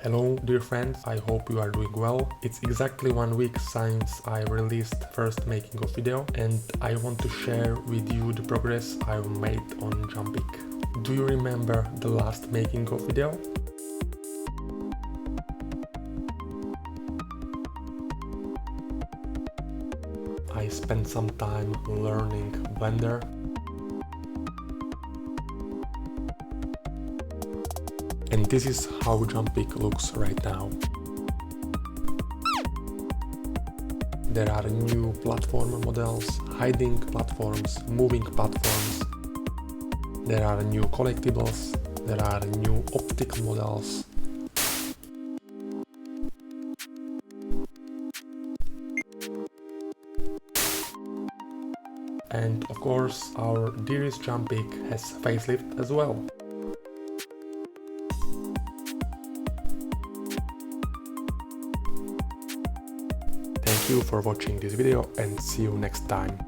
Hello dear friends, I hope you are doing well. It's exactly 1 week since I released first making of video and I want to share with you the progress I've made on Jumpig. Do you remember the last making of video? I spent some time learning Blender. And this is how Jumpig looks right now. There are new platform models, hiding platforms, moving platforms. There are new collectibles, there are new optical models. And of course, our dearest Jumpig has facelift as well. Thank you for watching this video and see you next time.